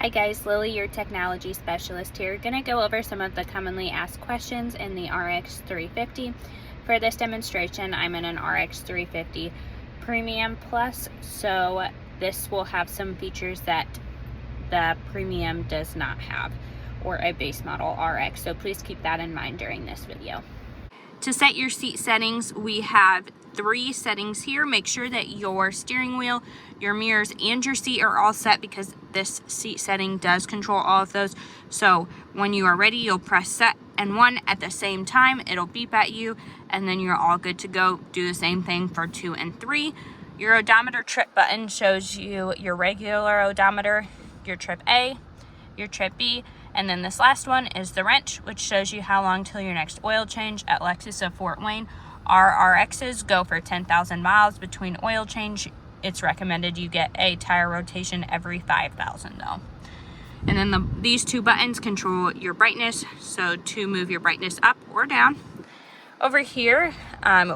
Hi guys, Lily, your technology specialist here. Going to go over some of the commonly asked questions in the RX 350. For this demonstration, I'm in an RX 350 Premium Plus, so this will have some features that the Premium does not have, or a base model RX, so please keep that in mind during this video. To set your seat settings, we have 3 settings here. Make sure that your steering wheel, your mirrors, and your seat are all set because this seat setting does control all of those. So when you are ready, you'll press set and 1 at the same time. It'll beep at you and then you're all good to go. Do the same thing for 2 and 3. Your odometer trip button shows you your regular odometer, your trip A, your trip B, and then this last one is the wrench, which shows you how long till your next oil change. At Lexus of Fort Wayne, our RXs go for 10,000 miles between oil change. It's recommended you get a tire rotation every 5,000 though. And then these 2 buttons control your brightness, so to move your brightness up or down. Over here,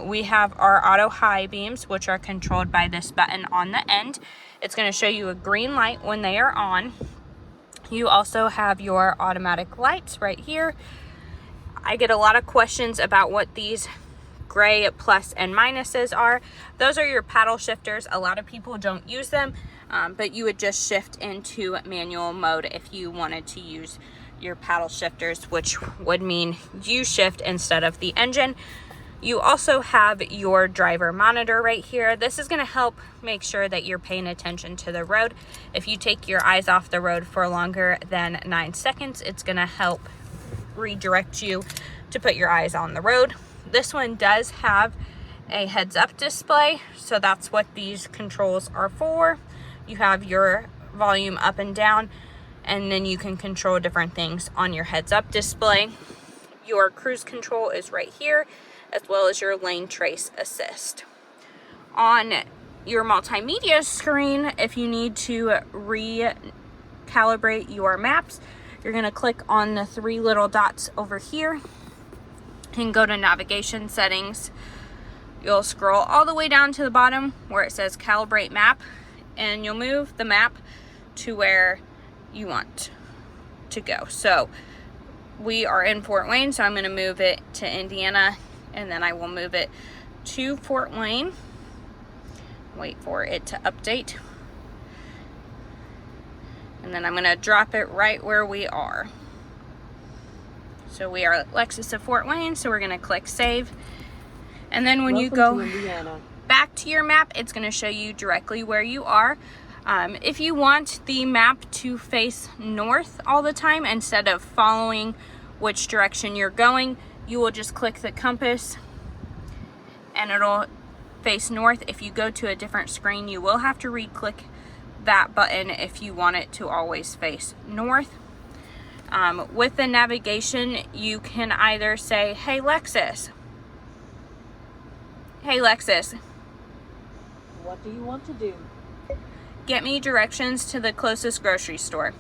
we have our auto high beams, which are controlled by this button on the end. It's going to show you a green light when they are on. You also have your automatic lights right here. I get a lot of questions about what these gray plus and minuses are. Those are your paddle shifters. A lot of people don't use them, but you would just shift into manual mode if you wanted to use your paddle shifters, which would mean you shift instead of the engine. You also have your driver monitor right here. This is going to help make sure that you're paying attention to the road. If you take your eyes off the road for longer than 9 seconds, it's going to help redirect you to put your eyes on the road. This one does have a heads-up display, so that's what these controls are for. You have your volume up and down, and then you can control different things on your heads-up display. Your cruise control is right here, as well as your lane trace assist. On your multimedia screen, if you need to recalibrate your maps, you're going to click on the 3 little dots over here and go to navigation settings. You'll scroll all the way down to the bottom where it says calibrate map, and you'll move the map to where you want to go. So we are in Fort Wayne, so I'm going to move it to Indiana, and then I will move it to Fort Wayne. Wait for it to update. And then I'm going to drop it right where we are. So we are at Lexus of Fort Wayne, so we're going to click save. And then when you go back to your map, it's going to show you directly where you are. If you want the map to face north all the time instead of following which direction you're going, you will just click the compass and it'll face north. If you go to a different screen, you will have to re-click that button if you want it to always face north. With the navigation, you can either say, hey Lexus, what do you want to do? Get me directions to the closest grocery store.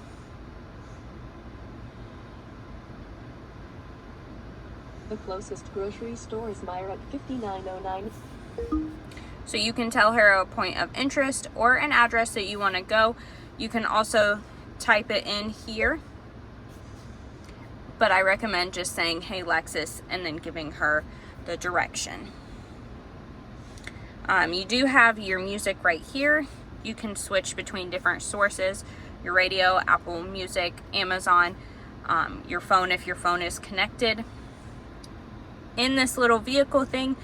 The closest grocery store is Myra at 5909. So you can tell her a point of interest or an address that you want to go. You can also type it in here, but I recommend just saying, hey Lexus, and then giving her the direction. You do have your music right here. You can switch between different sources, your radio, Apple Music, Amazon, your phone if your phone is connected. In this little vehicle thing,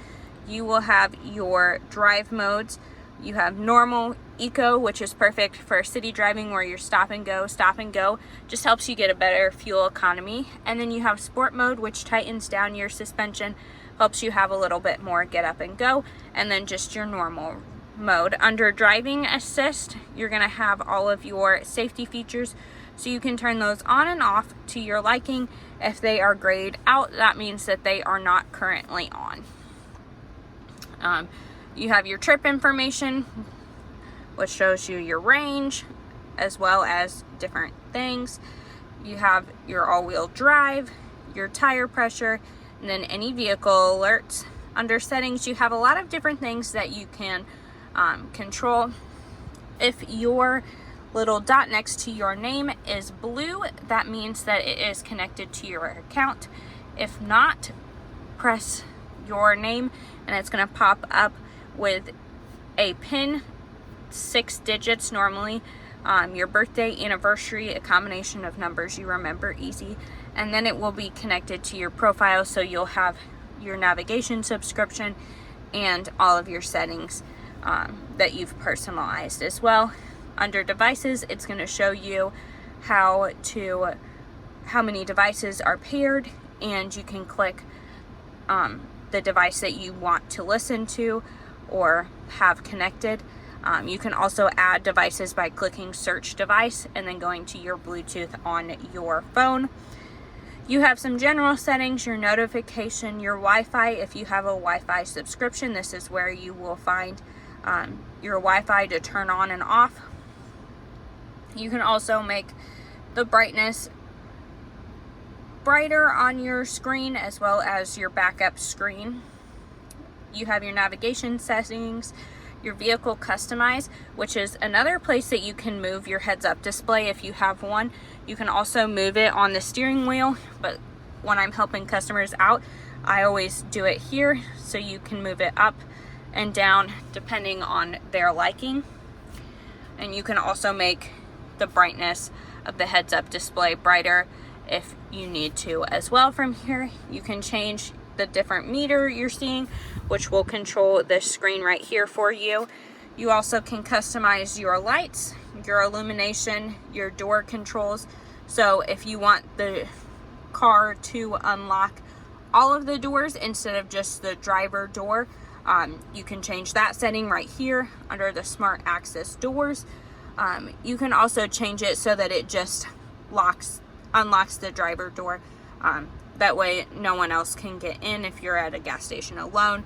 you will have your drive modes. You have normal, eco, which is perfect for city driving where you're stop and go. Stop and go just helps you get a better fuel economy. And then you have sport mode, which tightens down your suspension, helps you have a little bit more get up and go. And then just your normal mode. Under driving assist, you're going to have all of your safety features, so you can turn those on and off to your liking. If they are grayed out, that means that they are not currently on. You have your trip information, which shows you your range as well as different things. You have your all-wheel drive, your tire pressure, and then any vehicle alerts. Under settings, you have a lot of different things that you can control. If your little dot next to your name is blue, that means that it is connected to your account. If not, press your name and it's going to pop up with a PIN, 6 digits normally, your birthday, anniversary, a combination of numbers you remember easy, and then it will be connected to your profile, so you'll have your navigation subscription and all of your settings that you've personalized as well. Under devices, it's going to show you how many devices are paired, and you can click the device that you want to listen to or have connected. You can also add devices by clicking search device and then going to your Bluetooth on your phone. You have some general settings, your notification, your Wi-Fi. If you have a Wi-Fi subscription, this is where you will find your Wi-Fi to turn on and off. You can also make the brightness brighter on your screen as well as your backup screen. You have your navigation settings, your vehicle customize, which is another place that you can move your heads-up display if you have one. You can also move it on the steering wheel, but when I'm helping customers out, I always do it here, so you can move it up and down depending on their liking. And you can also make the brightness of the heads-up display brighter if you need to as well. From here, you can change the different meter you're seeing, which will control this screen right here for you. You also can customize your lights, your illumination, your door controls. So if you want the car to unlock all of the doors instead of just the driver door, you can change that setting right here under the smart access doors. You can also change it so that it just unlocks the driver door. That way no one else can get in if you're at a gas station alone.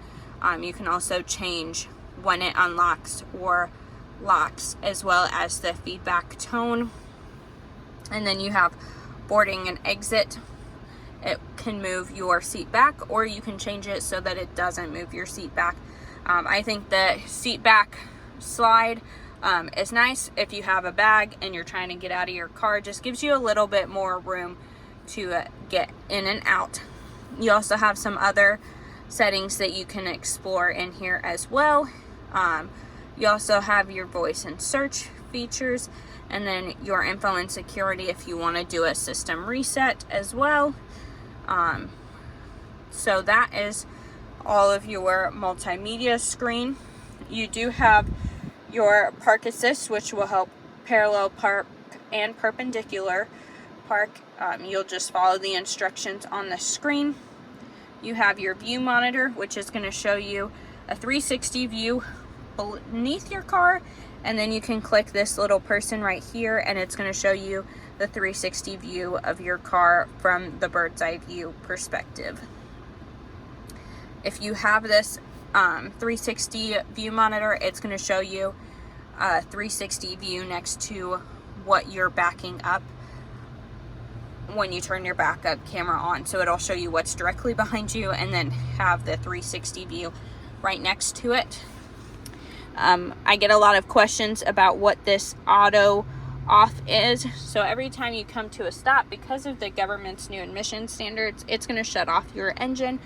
You can also change when it unlocks or locks, as well as the feedback tone. And then you have boarding and exit. It can move your seat back, or you can change it so that it doesn't move your seat back. I think the seat back slide is nice if you have a bag and you're trying to get out of your car. It just gives you a little bit more room to get in and out. You also have some other settings that you can explore in here as well. You also have your voice and search features, and then your info and security if you want to do a system reset as well. So that is all of your multimedia screen. You do have your park assist, which will help parallel park and perpendicular park. You'll just follow the instructions on the screen. You have your view monitor, which is going to show you a 360 view beneath your car, and then you can click this little person right here and it's going to show you the 360 view of your car from the bird's eye view perspective. If you have this 360 view monitor, it's going to show you a 360 view next to what you're backing up when you turn your backup camera on. So it'll show you what's directly behind you and then have the 360 view right next to it. I get a lot of questions about what this auto off is. So every time you come to a stop, because of the government's new emission standards, it's going to shut off your engine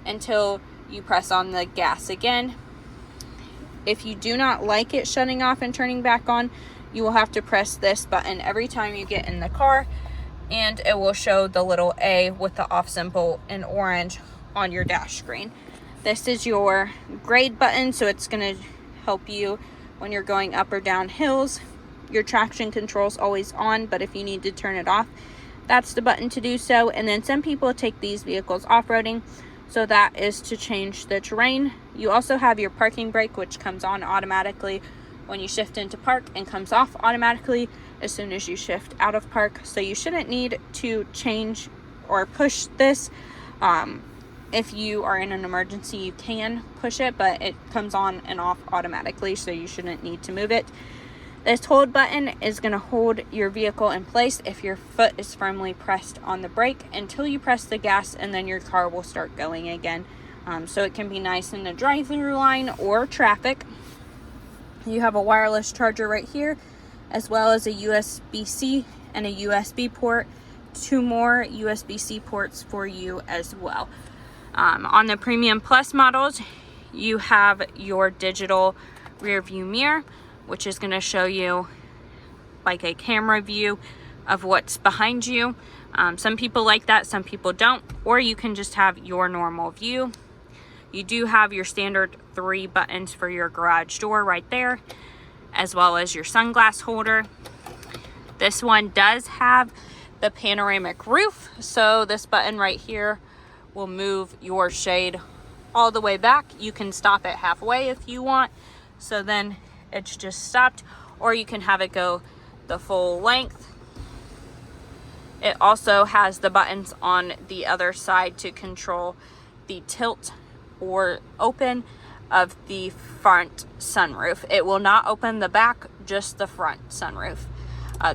until you press on the gas again. If you do not like it shutting off and turning back on, you will have to press this button every time you get in the car, and it will show the little A with the off symbol in orange on your dash screen. This is your grade button, so it's going to help you when you're going up or down hills. Your traction control is always on, but if you need to turn it off, that's the button to do so. And then some people take these vehicles off-roading, so that is to change the terrain. You also have your parking brake, which comes on automatically when you shift into park and comes off automatically as soon as you shift out of park. So you shouldn't need to change or push this. If you are in an emergency, you can push it, but it comes on and off automatically, so you shouldn't need to move it. This hold button is going to hold your vehicle in place if your foot is firmly pressed on the brake until you press the gas, and then your car will start going again. So it can be nice in the drive-through line or traffic. You have a wireless charger right here, as well as a USB-C and a USB port. 2 more USB-C ports for you as well. On the Premium Plus models, you have your digital rear view mirror, which is going to show you like a camera view of what's behind you. Some people like that, some people don't, or you can just have your normal view. You do have your standard 3 buttons for your garage door right there, as well as your sunglass holder. This one does have the panoramic roof, so this button right here will move your shade all the way back. You can stop it halfway if you want, so then it's just stopped, or you can have it go the full length. It also has the buttons on the other side to control the tilt or open of the front sunroof. It will not open the back, just the front sunroof.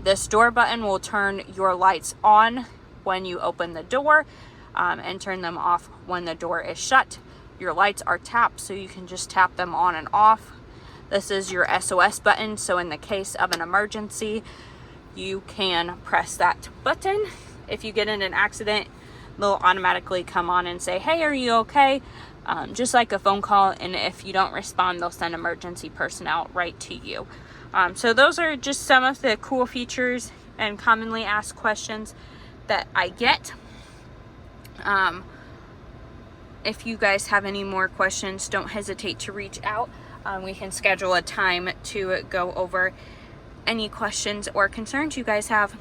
This door button will turn your lights on when you open the door and turn them off when the door is shut. Your lights are tapped, so you can just tap them on and off. This is your SOS button, so in the case of an emergency, you can press that button. If you get in an accident, they'll automatically come on and say, hey, are you okay? Just like a phone call, and if you don't respond, they'll send emergency personnel right to you. So those are just some of the cool features and commonly asked questions that I get. If you guys have any more questions, don't hesitate to reach out. We can schedule a time to go over any questions or concerns you guys have.